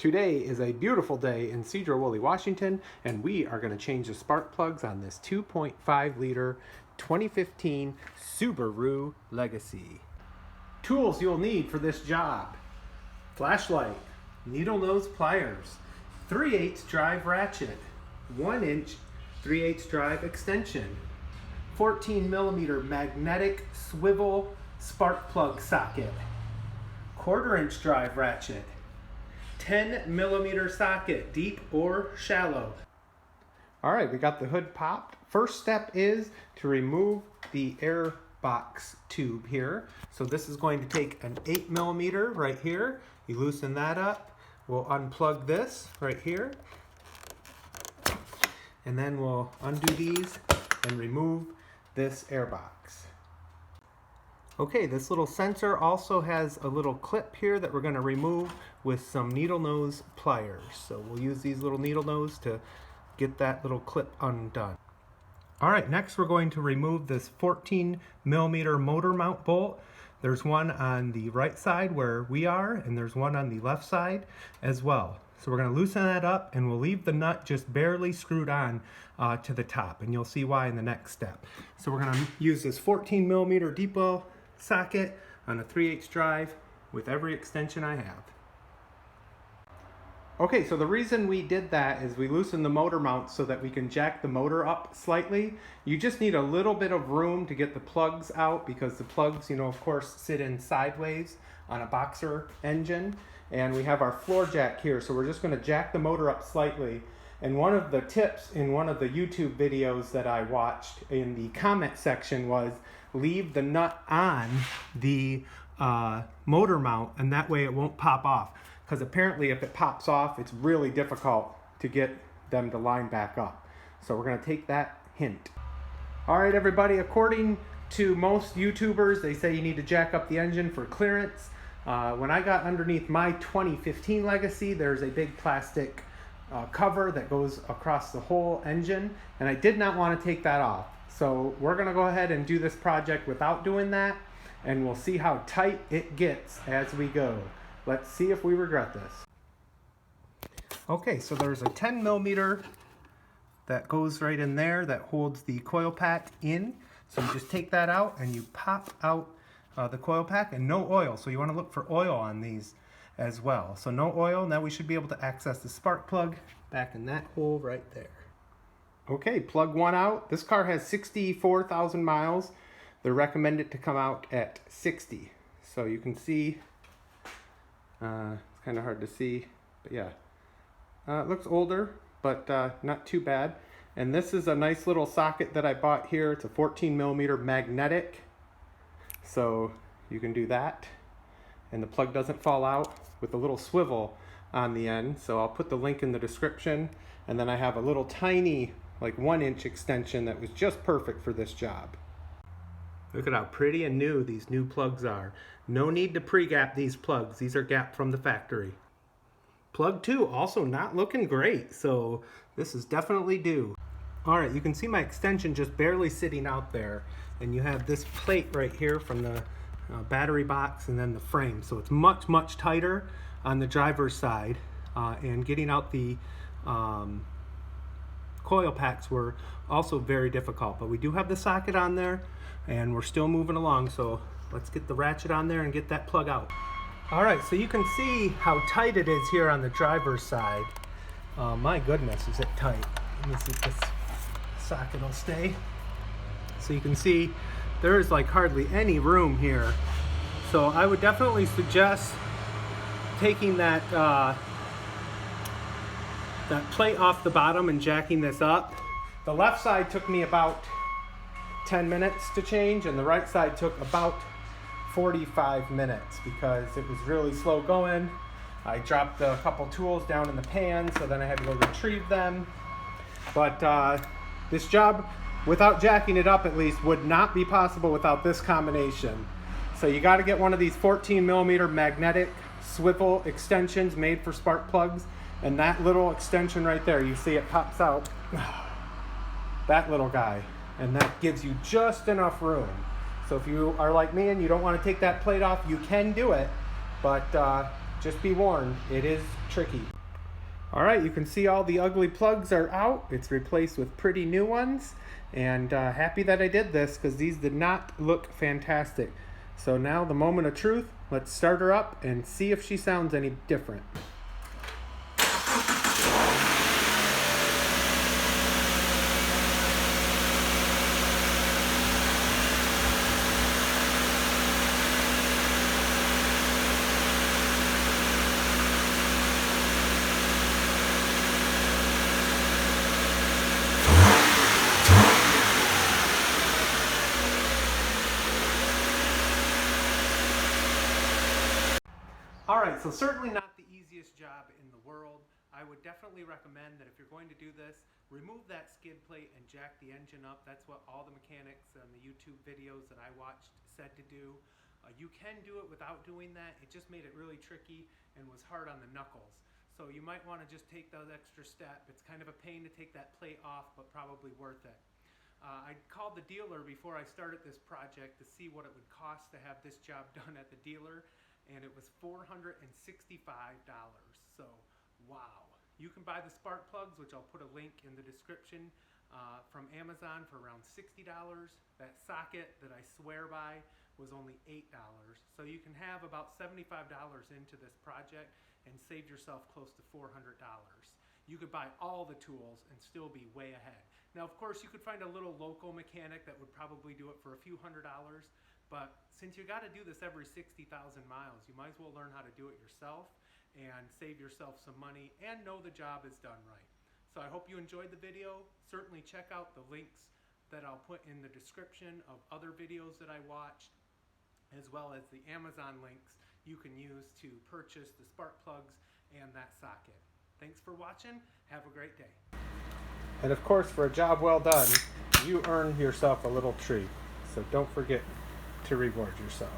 Today is a beautiful day in Sedro-Woolley, Washington, and we are going to change the spark plugs on this 2.5 liter 2015 Subaru Legacy. Tools you'll need for this job: flashlight, needle nose pliers, 3/8 drive ratchet, 1-inch 3/8 drive extension, 14mm magnetic swivel spark plug socket, 1/4-inch drive ratchet, 10mm socket, deep or shallow. All right, we got the hood popped. First step is to remove the air box tube here. So this is going to take an 8mm right here. You loosen that up. We'll unplug this right here. And then we'll undo these and remove this air box. Okay, this little sensor also has a little clip here that we're going to remove with some needle nose pliers. So we'll use these little needle nose to get that little clip undone. Alright, next we're going to remove this 14mm motor mount bolt. There's one on the right side where we are, and there's one on the left side as well. So we're going to loosen that up, and we'll leave the nut just barely screwed on to the top, and you'll see why in the next step. So we're going to use this 14mm deep well socket on a 3/8 drive with every extension I have. Okay, so the reason we did that is we loosened the motor mount so that we can jack the motor up slightly. You just need a little bit of room to get the plugs out, because the plugs, of course, sit in sideways on a boxer engine. And we have our floor jack here, so we're just going to jack the motor up slightly. And one of the tips in one of the YouTube videos that I watched in the comment section was leave the nut on the motor mount, and that way it won't pop off. Because apparently if it pops off, it's really difficult to get them to line back up. So we're going to take that hint. All right, everybody, according to most YouTubers, they say you need to jack up the engine for clearance. When I got underneath my 2015 Legacy, there's a big plastic cover that goes across the whole engine, and I did not want to take that off. So we're going to go ahead and do this project without doing that, and we'll see how tight it gets as we go. Let's see if we regret this. Okay, so there's a 10mm that goes right in there that holds the coil pack in. So you just take that out and you pop out the coil pack, and no oil. So you want to look for oil on these as well. So no oil. Now we should be able to access the spark plug back in that hole right there. Okay, plug one out. This car has 64,000 miles. They're recommended to come out at 60. So you can see, it's kind of hard to see, but yeah. It looks older, but not too bad. And this is a nice little socket that I bought here. It's a 14mm magnetic. So you can do that. And the plug doesn't fall out, with a little swivel on the end. So I'll put the link in the description. And then I have a little tiny, like 1-inch extension that was just perfect for this job. Look at how pretty and new these new plugs are. No need to pre-gap these plugs. These are gapped from the factory. Plug 2 also not looking great, so this is definitely due. All right, you can see my extension just barely sitting out there, and you have this plate right here from the battery box and then the frame. So it's much, much tighter on the driver's side, and getting out the coil packs were also very difficult. But we do have the socket on there, and we're still moving along, so let's get the ratchet on there and get that plug out. All right, so you can see how tight it is here on the driver's side. My goodness, is it tight. Let me see if this socket will stay. So you can see there is like hardly any room here. So I would definitely suggest taking that plate off the bottom and jacking this up. The left side took me about 10 minutes to change, and the right side took about 45 minutes because it was really slow going. I dropped a couple tools down in the pan, so then I had to go retrieve them. But this job, without jacking it up at least, would not be possible without this combination. So you got to get one of these 14mm magnetic swivel extensions made for spark plugs, and that little extension right there, you see it pops out, that little guy, and that gives you just enough room. So if you are like me and you don't want to take that plate off, you can do it, but just be warned, it is tricky. Alright, you can see all the ugly plugs are out. It's replaced with pretty new ones. And happy that I did this because these did not look fantastic. So now the moment of truth. Let's start her up and see if she sounds any different. Alright, so certainly not the easiest job in the world. I would definitely recommend that if you're going to do this, remove that skid plate and jack the engine up. That's what all the mechanics on the YouTube videos that I watched said to do. You can do it without doing that. It just made it really tricky and was hard on the knuckles. So you might want to just take that extra step. It's kind of a pain to take that plate off, but probably worth it. I called the dealer before I started this project to see what it would cost to have this job done at the dealer. And it was $465. So, wow. You can buy the spark plugs, which I'll put a link in the description, from Amazon for around $60. That socket that I swear by was only $8. So you can have about $75 into this project and save yourself close to $400. You could buy all the tools and still be way ahead. Now, of course, you could find a little local mechanic that would probably do it for a few $100s. But since you got to do this every 60,000 miles, you might as well learn how to do it yourself and save yourself some money and know the job is done right. So I hope you enjoyed the video. Certainly check out the links that I'll put in the description of other videos that I watched, as well as the Amazon links you can use to purchase the spark plugs and that socket. Thanks for watching. Have a great day. And of course, for a job well done, you earn yourself a little treat. So don't forget to reward yourself.